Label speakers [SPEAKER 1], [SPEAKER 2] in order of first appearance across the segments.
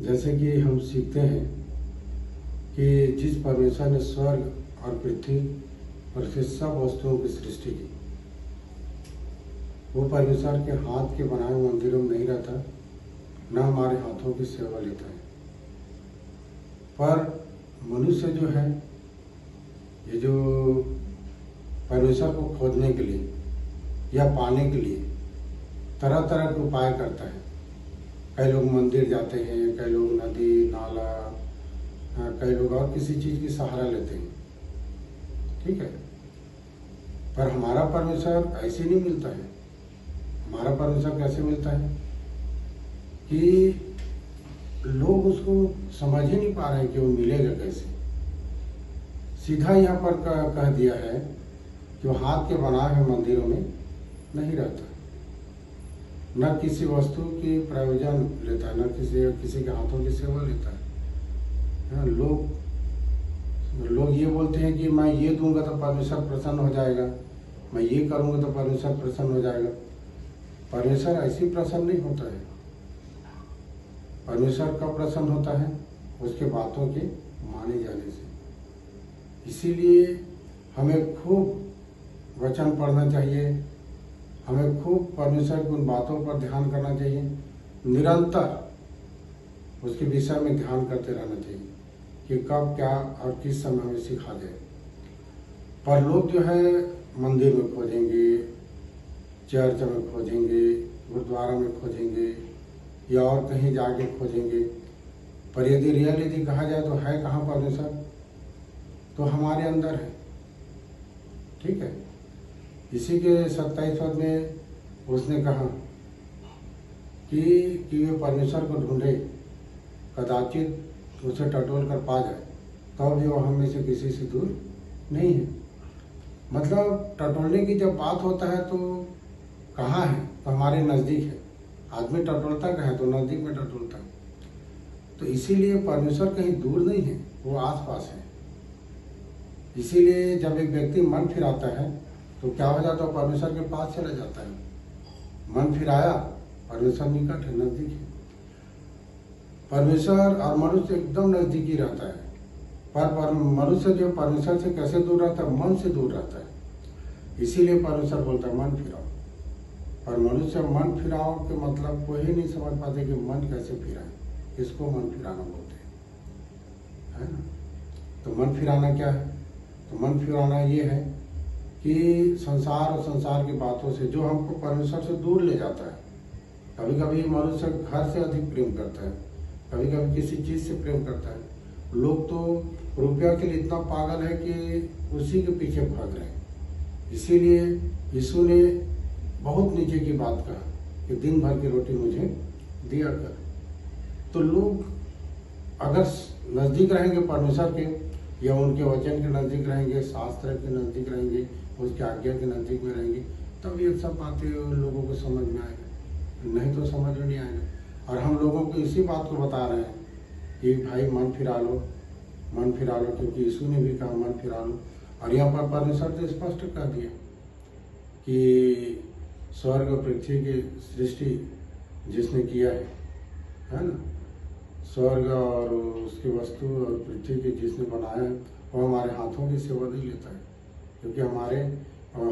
[SPEAKER 1] जैसे कि हम सीखते हैं कि जिस परमेश्वर ने स्वर्ग और पृथ्वी और फिर सब वस्तुओं की सृष्टि की, वो परमेश्वर के हाथ के बनाए मंदिरों में नहीं रहता, न हमारे हाथों की सेवा लेता है। पर मनुष्य जो है, ये जो परमेश्वर को खोजने के लिए या पाने के लिए तरह तरह के उपाय करता है। कई लोग मंदिर जाते हैं, कई लोग नदी नाला, कई लोग और किसी चीज की सहारा लेते हैं, ठीक है। पर हमारा परमेश्वर ऐसे नहीं मिलता है। हमारा परमेश्वर कैसे मिलता है कि लोग उसको समझ ही नहीं पा रहे हैं कि वो मिलेगा कैसे। सीधा यहाँ पर कह दिया है कि वो हाथ के बनाए हुए मंदिरों में नहीं रहता, न किसी वस्तु की प्रयोजन लेता है, न किसी के हाथों की सेवा लेता है। लोग ये बोलते हैं कि मैं ये दूंगा तो परमेश्वर प्रसन्न हो जाएगा, मैं ये करूंगा तो परमेश्वर प्रसन्न हो जाएगा। परमेश्वर ऐसी प्रसन्न नहीं होता है। परमेश्वर कब प्रसन्न होता है? उसके बातों के माने जाने से। इसीलिए हमें खूब वचन पढ़ना चाहिए, हमें खूब परमेश्वर की उन बातों पर ध्यान करना चाहिए, निरंतर उसके विषय में ध्यान करते रहना चाहिए कि कब क्या और किस समय हमें सिखा दे। पर लोग जो है मंदिर में खोजेंगे, चर्च में खोजेंगे, गुरुद्वारा में खोजेंगे या और कहीं जाके खोजेंगे। पर यदि रियलिटी कहा जाए तो है कहाँ परमेश्वर? तो हमारे अंदर है, ठीक है। इसी के 27 पद में उसने कहा कि वे परमेश्वर को ढूंढे, कदाचित उसे टटोल कर पा जाए, तब भी वो हम में से किसी से दूर नहीं है। मतलब टटोलने की जब बात होता है तो कहाँ है? तो हमारे नज़दीक है। आदमी टटोलता कहाँ है? तो नज़दीक में टटोलता है। तो इसीलिए परमेश्वर कहीं दूर नहीं है, वो आसपास है। इसीलिए जब एक व्यक्ति मन फिराता है तो क्या हो जाता है? परमेश्वर के पास चला जाता है। मन फिराया, परमेश्वर निकट है, नजदीक है। परमेश्वर और मनुष्य एकदम नजदीकी रहता है। पर मनुष्य जो परमेश्वर से कैसे दूर रहता है? मन से दूर रहता है। इसीलिए परमेश्वर बोलता है मन फिराओ। पर मनुष्य मन फिराओ के मतलब कोई ही नहीं समझ पाते कि मन कैसे फिराए, इसको मन फिराना बोलते हैं, है ना। तो मन फिराना क्या है? तो मन फिराना ये है कि संसार और संसार की बातों से जो हमको परमेश्वर से दूर ले जाता है। कभी कभी मनुष्य घर से अधिक प्रेम करता है, कभी कभी किसी चीज से प्रेम करता है। लोग तो रुपया के लिए इतना पागल है कि उसी के पीछे भाग रहे हैं। इसीलिए यीशु ने बहुत नीचे की बात कहा कि दिन भर की रोटी मुझे दिया कर। तो लोग अगर नजदीक रहेंगे परमेश्वर के, या उनके वचन के नजदीक रहेंगे, शास्त्र के नजदीक रहेंगे, उसके आज्ञा के नजदीक में रहेंगे, तब ये सब बातें लोगों को समझ में आएगा, नहीं तो समझ में नहीं आएगा। और हम लोगों को इसी बात को बता रहे हैं कि भाई मन फिरा लो, मन फिरा लो, क्योंकि यीशु ने भी कहा मन फिरा लो। और यहाँ पर परमेश्वर ने स्पष्ट कह दिया कि स्वर्ग और पृथ्वी की सृष्टि जिसने किया है ना, स्वर्ग और उसकी वस्तु और पृथ्वी की जिसने बनाया है, वो हमारे हाथों की सेवा नहीं लेता है, क्योंकि हमारे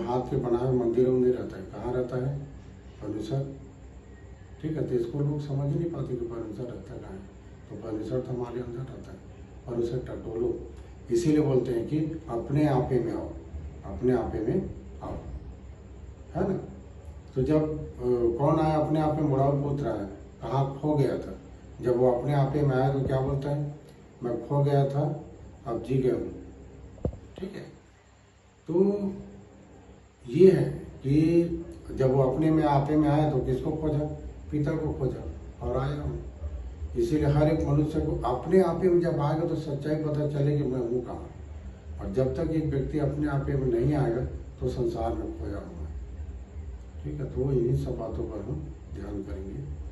[SPEAKER 1] हाथ के बनाए मंदिरों में नहीं रहता है। कहाँ रहता है? परमेश्वर, ठीक है। तो इसको लोग समझ ही नहीं पाते कि परमेश्वर रहता कहाँ है। तो परमेश्वर तो हमारे अंदर रहता है, और उसे टटोलो। इसीलिए बोलते हैं कि अपने आपे में आओ, अपने आपे में आओ, है ना। तो जब कौन आया अपने आप में? मुड़ाऊ पुत्र आया, कहाँ खो गया था। जब वो अपने आपे में आया तो क्या बोलता है? मैं खो गया था, अब जी गया हूँ, ठीक है। तो ये है कि जब वो अपने में आपे में आया तो किसको खोजा? पिता को खोजा और आया हूँ। इसीलिए हर एक मनुष्य को अपने आपे में जब आएगा तो सच्चाई पता चले कि मैं हूँ कहाँ। और जब तक एक व्यक्ति अपने आपे में नहीं आएगा तो संसार में खोया हुआ है, ठीक है। तो इन्हीं सब बातों पर हम ध्यान करेंगे।